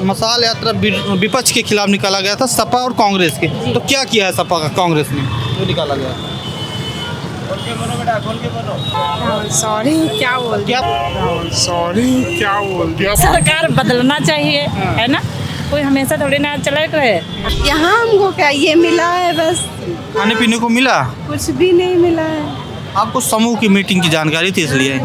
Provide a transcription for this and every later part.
मसाल यात्रा विपक्ष के खिलाफ निकाला गया था, सपा और कांग्रेस के। तो क्या किया है सपा का कांग्रेस ने जो निकाला गया? सॉरी क्या बोल क्या दिया? सरकार बदलना चाहिए, है ना? कोई हमेशा थोड़ी ना चला रहे। यहाँ हमको क्या ये मिला है, बस खाने पीने को मिला? कुछ भी नहीं मिला है। आपको समूह की मीटिंग की जानकारी थी इसलिए?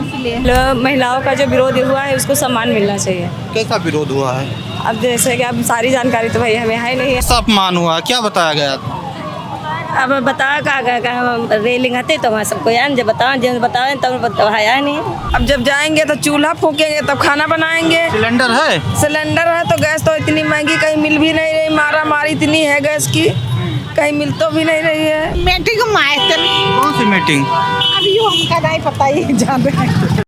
महिलाओं का जो विरोध हुआ है उसको सम्मान मिलना चाहिए। कैसा विरोध हुआ है? अब जैसे कि अब सारी जानकारी तो भाई हमें है नहीं है। कैसा अपमान हुआ, क्या बताया गया था? अब बताओ का रेलिंग आते तो वहाँ सबको यार जब बताओ तब बताया नहीं। अब जब जाएंगे तो चूल्हा फूकेंगे तब खाना बनाएंगे। सिलेंडर है? सिलेंडर है तो गैस तो इतनी महंगी कहीं मिल भी नहीं रही, मारा मारी इतनी है गैस की, कहीं मिल तो भी नहीं रही है। मीटिंग में आए थे। कौन सी मीटिंग? अभी हमका नहीं पता, ये जान रहे हैं।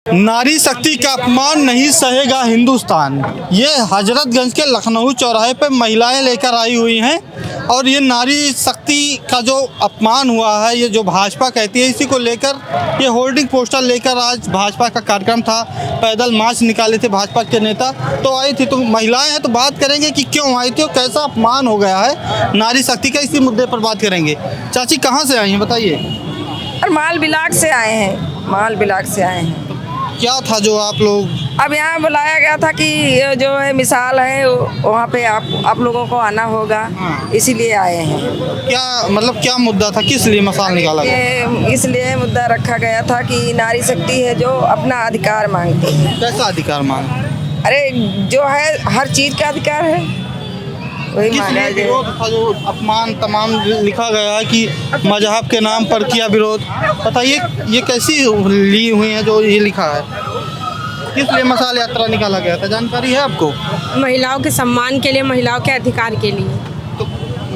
नारी शक्ति का अपमान नहीं सहेगा हिंदुस्तान, ये हजरतगंज के लखनऊ चौराहे पे महिलाएं लेकर आई हुई हैं। और ये नारी शक्ति का जो अपमान हुआ है, ये जो भाजपा कहती है, इसी को लेकर ये होर्डिंग पोस्टर लेकर आज भाजपा का कार्यक्रम था, पैदल मार्च निकाले थे भाजपा के नेता। तो आई थी, तो महिलाएं हैं तो बात करेंगे कि क्यों आई थी और कैसा अपमान हो गया है नारी शक्ति का, इसी मुद्दे पर बात करेंगे। चाची कहाँ से आई हैं बताइए? और माल बिलाट से आए हैं, माल बिलाट से आए हैं। क्या था जो आप लोग? अब यहाँ बुलाया गया था कि ये जो है मिसाल है वहाँ पे आप लोगों को आना होगा, इसीलिए आए हैं। क्या मतलब क्या मुद्दा था, किस लिए मसाल निकाला गया? ये इसलिए मुद्दा रखा गया था कि नारी शक्ति है जो अपना अधिकार मांगती है। कैसा अधिकार मांग? अरे जो है हर चीज़ का अधिकार है, वही किस मांगा लिए है। विरोध था जो अपमान तमाम लिखा गया है कि मजहब के नाम पर किया विरोध? बताइए ये कैसी ली हुई है जो ये लिखा है? किस लिए मसाल यात्रा निकाला गया था, जानकारी है आपको? महिलाओं के सम्मान के लिए, महिलाओं के अधिकार के लिए। तो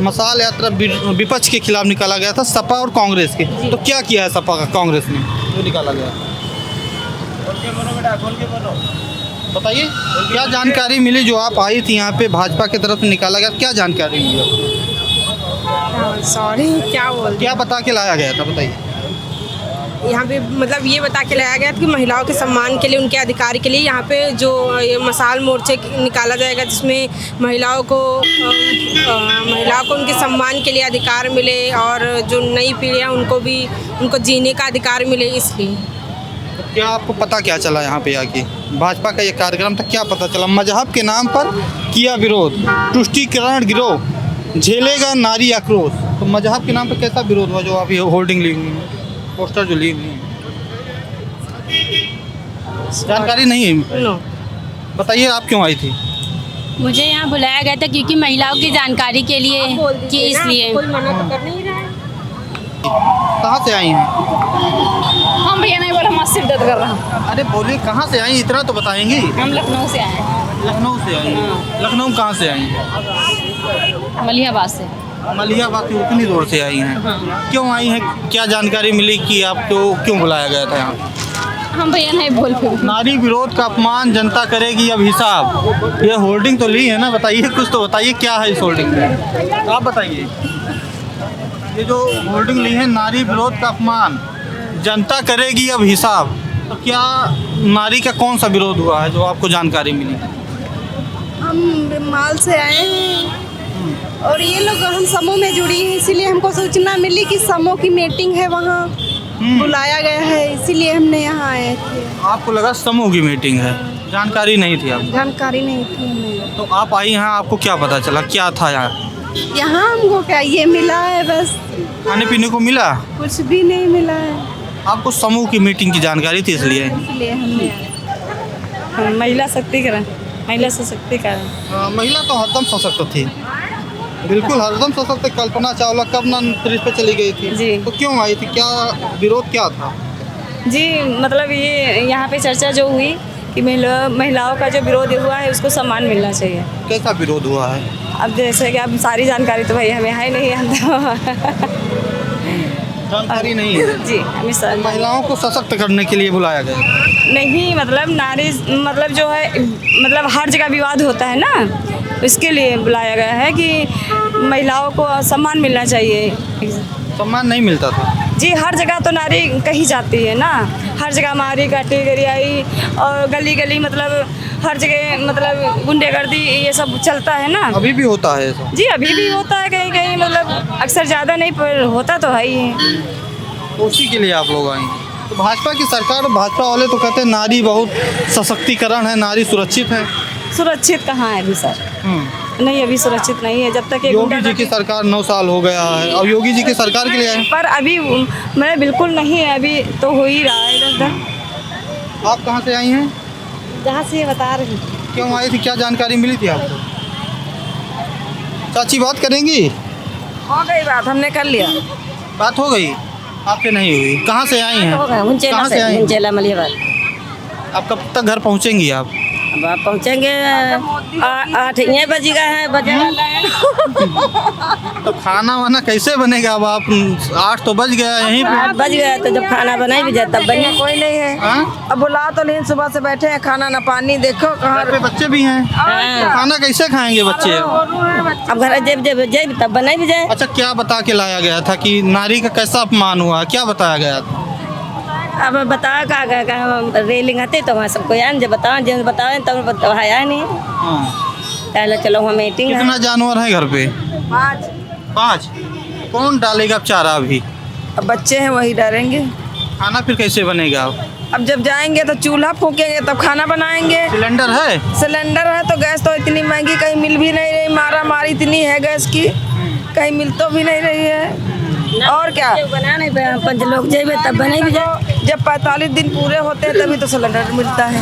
मसाल यात्रा विपक्ष के खिलाफ निकाला गया था, सपा और कांग्रेस के। तो क्या किया है सपा का कांग्रेस ने जो निकाला गया? बताइए क्या जानकारी मिली जो आप आई थी यहाँ पे, भाजपा की तरफ से निकाला गया, क्या जानकारी मिली आपको? सॉरी क्या बता के लाया गया था बताइए? यहाँ पे मतलब ये बता के लाया गया था कि महिलाओं के सम्मान के लिए, उनके अधिकार के लिए यहाँ पे जो ये मसाल मोर्चे निकाला जाएगा, जिसमें महिलाओं को उनके सम्मान के लिए अधिकार मिले और जो नई पीढ़ियाँ उनको जीने का अधिकार मिले, इसलिए। क्या आपको पता क्या चला यहाँ पे आके? भाजपा का ये कार्यक्रम था, क्या पता चला? मजहब के नाम पर किया विरोध, तुष्टीकरण गिरोह झेलेगा नारी आक्रोश। तो मजहब के नाम पर कैसा विरोध हुआ जो आप ये होर्डिंग ली हुई है, पोस्टर जो ली हुई है? जानकारी नहीं है? बताइए आप क्यों आई थी? मुझे यहाँ बुलाया गया था क्योंकि महिलाओं की जानकारी के लिए कि इसलिए। कोई मना तो कर नहीं रहा है। कहाँ से आई हैं? हम भैया नहीं बोला, मत सिर दर्द कर रहा हूँ। अरे बोलिए कहाँ से आई, इतना तो बताएंगी। हम लखनऊ से आए हैं। लखनऊ से आई हैं? लखनऊ कहाँ से आई हैं? मलिहाबाद से। मलिहाबाद से उतनी दूर से आई हैं? क्यों आई हैं, क्या जानकारी मिली कि आपको क्यों बुलाया गया था यहाँ? हम भैया नहीं बोल पाए। नारी विरोध का अपमान जनता करेगी अब हिसाब, ये होर्डिंग तो ली है ना, बताइए कुछ तो बताइए क्या है इस होर्डिंग में, आप बताइए। ये जो होर्डिंग ली है, नारी विरोध का अपमान जनता करेगी अब हिसाब, तो क्या नारी का कौन सा विरोध हुआ है जो आपको जानकारी मिली? हम माल से आए हैं और ये लोग हम समूह में जुड़ी हैं, इसीलिए हमको सूचना मिली कि समूह की मीटिंग है, वहाँ बुलाया गया है, इसीलिए हमने यहाँ आए थे। आपको लगा समूह की मीटिंग है, जानकारी नहीं थी आपको? जानकारी नहीं थी हमें। तो आप आई यहाँ, आपको क्या पता चला, क्या था यहाँ? यहाँ हमको क्या ये मिला है, बस खाने पीने को मिला? कुछ भी नहीं मिला है। आपको समूह की मीटिंग की जानकारी थी इसलिए हमने महिला शक्तिकरण, महिला सशक्तिकरण। महिला तो हरदम सशक्त थी, बिल्कुल हरदम सशक्त। कल्पना चावला कब ना अंतरिक्ष पे चली गई थी जी। तो क्यों आई थी, क्या विरोध क्या था? जी मतलब ये यहाँ पे चर्चा जो हुई कि महिलाओं का जो विरोध हुआ है उसको सम्मान मिलना चाहिए। कैसा विरोध हुआ है? अब जैसे कि अब सारी जानकारी तो भाई हमें है नहीं है। जानकारी नहीं है जी, हमें महिलाओं को सशक्त करने के लिए बुलाया गया? नहीं, मतलब नारी मतलब जो है, मतलब हर जगह विवाद होता है ना, इसके लिए बुलाया गया है कि महिलाओं को सम्मान मिलना चाहिए। सम्मान नहीं मिलता था जी, हर जगह तो नारी कही जाती है ना, हर जगह नारी कैटेगरी आई और गली गली मतलब हर जगह मतलब गुंडेगर्दी ये सब चलता है ना। अभी भी होता है ऐसा? जी अभी भी होता है कहीं कहीं, मतलब अक्सर ज़्यादा नहीं पर होता तो है ही। तो उसी के लिए आप लोग आएंगे। तो भाजपा की सरकार, भाजपा वाले तो कहते हैं नारी बहुत सशक्तिकरण है, नारी सुरक्षित है। सुरक्षित कहाँ है अभी सर? नहीं अभी सुरक्षित नहीं है जब तक ये योगी जी की सरकार 9 साल हो गया है, अब योगी जी की सरकार के लिए आए। पर अभी मैं बिल्कुल नहीं है, अभी तो हो ही रहा है इधर। आप कहाँ से आई हैं? जहाँ से ये बता रही क्यों आई थी, क्या जानकारी मिली थी आपको? चाची बात करेंगी? हो गई बात, हमने कर लिया। बात हो गई, आपसे नहीं हुई। कहाँ से आई हैं? कहाँ से आई हैं? मलियाबाद। आप कब तक घर पहुँचेंगी आप? अब आप पहुँचेंगे 8 ये बजेगा है, बजे वाला है। तो खाना वाना कैसे बनेगा? अब आप 8 तो बज गया यहीं पे। 8 बज गया तो जब खाना बनाई भी जाए तब बने। कोई नहीं है। हाँ? अब बुला तो नहीं, सुबह से बैठे हैं, खाना ना पानी, देखो कहाँ। घर पे बच्चे भी हैं, तो खाना कैसे खाएंगे बच्चे? अब घर जब जब जब तब बनाई भी जाए। अच्छा, क्या बता के लाया गया था कि नारी का कैसा अपमान हुआ, क्या बताया गया था? अब बताओ का रेलिंग आते तो वहाँ सबको यान जब बताओ जब बताओ तब आया नहीं। पहले चलो वहाँ मीटिंग है। कितना जानवर है घर पे? 5। कौन डालेगा चारा अभी? अब बच्चे हैं वही डरेंगे। खाना फिर कैसे बनेगा? अब जब जाएंगे तो चूल्हा फूकेंगे तब खाना बनाएंगे। सिलेंडर है? सिलेंडर है तो गैस तो इतनी महंगी कहीं मिल भी नहीं रही, मारा मारी इतनी है गैस की, कहीं मिल तो भी नहीं रही है। और क्या बना नहीं 5 लोग जाए तब बने भी जाए। जब 45 दिन पूरे होते हैं तभी तो सिलेंडर मिलता है,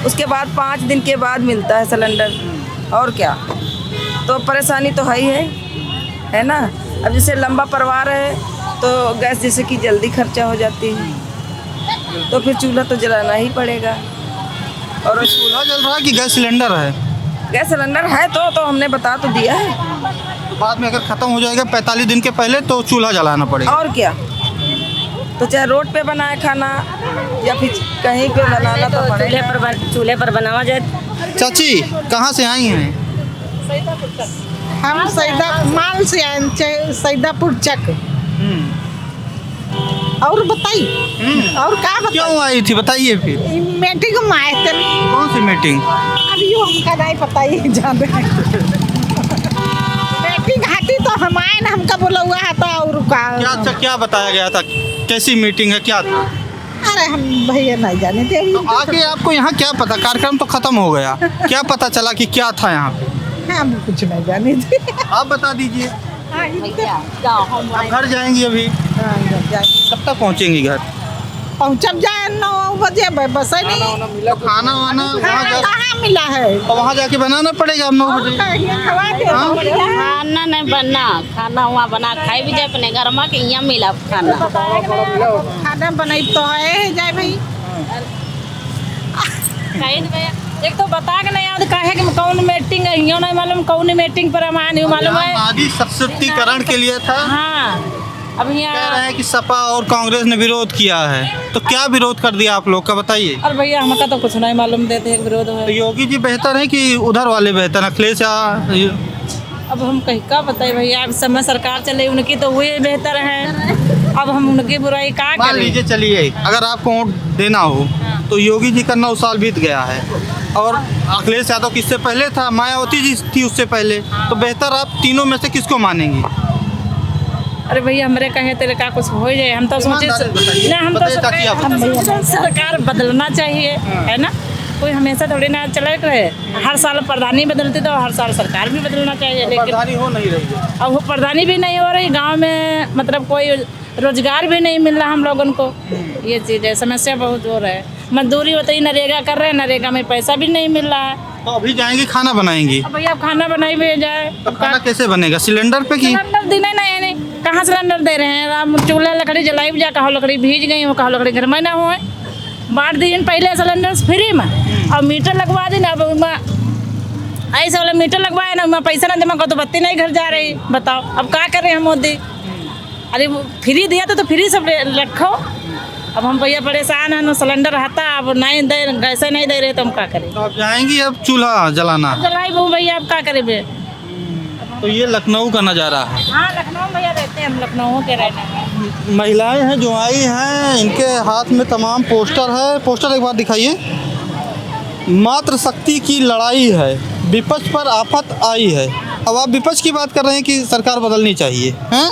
उसके बाद 5 दिन के बाद मिलता है सिलेंडर। और क्या, तो परेशानी तो है ही है ना। अब जैसे लंबा परिवार है तो गैस जैसे कि जल्दी खर्चा हो जाती है, तो फिर चूल्हा तो जलाना ही पड़ेगा। और चूल्हा जल रहा है कि गैस सिलेंडर है? गैस सिलेंडर है तो हमने बता तो दिया है। तो बाद में अगर ख़त्म हो जाएगा 45 दिन के पहले तो चूल्हा जलाना पड़ेगा। और क्या, तो चाहे रोड पे बनाए खाना या फिर कहीं पे बनाना तो पड़ेगा। चूल्हे पर बनावा जाए। चाची कहाँ से आई हैं? हम सैदा माल से आए, सैदापुर चक। और बताइए, और क्या बताइए? क्यों आई थी बताइए फिर। मीटिंग में आए थे। कौन सी मीटिंग? अभी हमका नहीं पता ही जान रहे मीटिंग हाथी तो हम आए ना, हमका बोला हुआ था। और क्या अच्छा क्या बताया गया था, कैसी मीटिंग है, क्या था? अरे हम भैया नहीं जाने थे। तो आके आपको यहाँ क्या पता, कार्यक्रम तो खत्म हो गया, क्या पता चला कि क्या था यहाँ पे? हम कुछ नहीं जाने थे। आप बता दीजिए। आप घर जाएंगी अभी? कब तक पहुँचेंगी घर? पहुँचब जाए 9 बजे, बस नहीं। तो खाना वाना कहाँ मिला है? और वहाँ जाके बनाना पड़ेगा अब 9 बजे। खाना नहीं बनना, खाना वहाँ बना खाए भी जाए अपने घर में कि यहाँ मिला खाना। खाना बनाई तो है जाए भाई। एक तो बता के नहीं याद काहे कि कौन मीटिंग है, यूँ नहीं मालूम कौन मीटिंग पर हम आए मालूम है। नारी सशक्तिकरण के लिए था। हाँ अब कह यहाँ रहे हैं कि सपा और कांग्रेस ने विरोध किया है, तो क्या विरोध कर दिया आप लोग का बताइए। और भैया हमका तो कुछ नहीं मालूम देते हैं विरोध तो है। योगी जी बेहतर है कि उधर वाले बेहतर, अखिलेश या? अब हम कहीं का बताए भैया, अब समय सरकार चले उनकी तो वही बेहतर है। अब हम उनकी बुराई का मान करें। लीजिए चलिए, अगर आपको वोट देना हो तो योगी जी का 9 साल बीत गया है और अखिलेश यादव किससे पहले था, मायावती जी थी उससे पहले, तो बेहतर आप तीनों में से किसको मानेंगी? अरे भैया हमारे कहे तेरे का कुछ हो जाए, हम तो सोचे ईमानदारी बताइए, ना, हम तो बताइए ताकि आप सोचे सरकार बदलना चाहिए है ना। कोई हमेशा थोड़ी ना चले रहे, हर साल प्रधानी बदलती तो हर साल सरकार भी बदलना चाहिए, लेकिन प्रधानी हो नहीं रही है। अब वो प्रधानी भी नहीं हो रही, गांव में मतलब कोई रोजगार भी नहीं मिल रहा हम लोगों को। ये चीज़ है, समस्या बहुत हो रहा है। मजदूरी होती है, नरेगा कर रहे हैं, नरेगा में पैसा भी नहीं मिल रहा है। तो अभी जाएंगे खाना बनाएंगी? अब भैया खाना बनाई भी जाए तो खाना कैसे बनेगा, सिलेंडर पे की? सिलेंडर देने नहीं, कहाँ सिलेंडर दे रहे हैं? हम चूल्हा लकड़ी जलाई भी जा, कहो लकड़ी भीज गई हो, कहो लकड़ी घर में ना हो। बांट दिन पहले सिलेंडर फ्री में, और मीटर लगवा दी ना। अब ऐसे वाला मीटर लगवाए ना, मैं पैसा ना दे तो बत्ती नहीं घर जा रही। बताओ अब क्या करें हम मोदी? अरे फ्री दिया तो फ्री सब रखो। अब हम भैया परेशान हैं ना, सिलेंडर आता अब नहीं दे, गैसे नहीं दे रहे तो हम क्या करें? तो आप जाएंगी अब चूल्हा जलाना? जलाई वो भैया अब क्या करें बे? तो ये लखनऊ का नज़ारा है। हाँ लखनऊ भैया रहते हैं, हम लखनऊ के रहने हैं। महिलाएं हैं जो आई हैं, इनके हाथ में तमाम पोस्टर है। पोस्टर एक बार दिखाइए। मात्र शक्ति की लड़ाई है, विपक्ष पर आफत आई है। अब आप विपक्ष की बात कर रहे हैं कि सरकार बदलनी चाहिए हैं?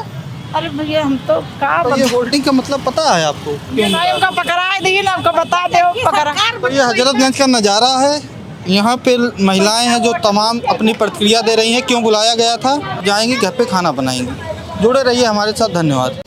अरे भैया हम तो का तो ये होल्डिंग का मतलब पता है आपको? भाई उनका पकड़ा दिए ना, आपको बता दो पकड़ा। तो ये हजरतगंज का नज़ारा है। यहाँ पे महिलाएं हैं जो तमाम अपनी प्रतिक्रिया दे रही हैं, क्यों बुलाया गया था, जाएंगी घर पे खाना बनाएंगी। जुड़े रहिए हमारे साथ, धन्यवाद।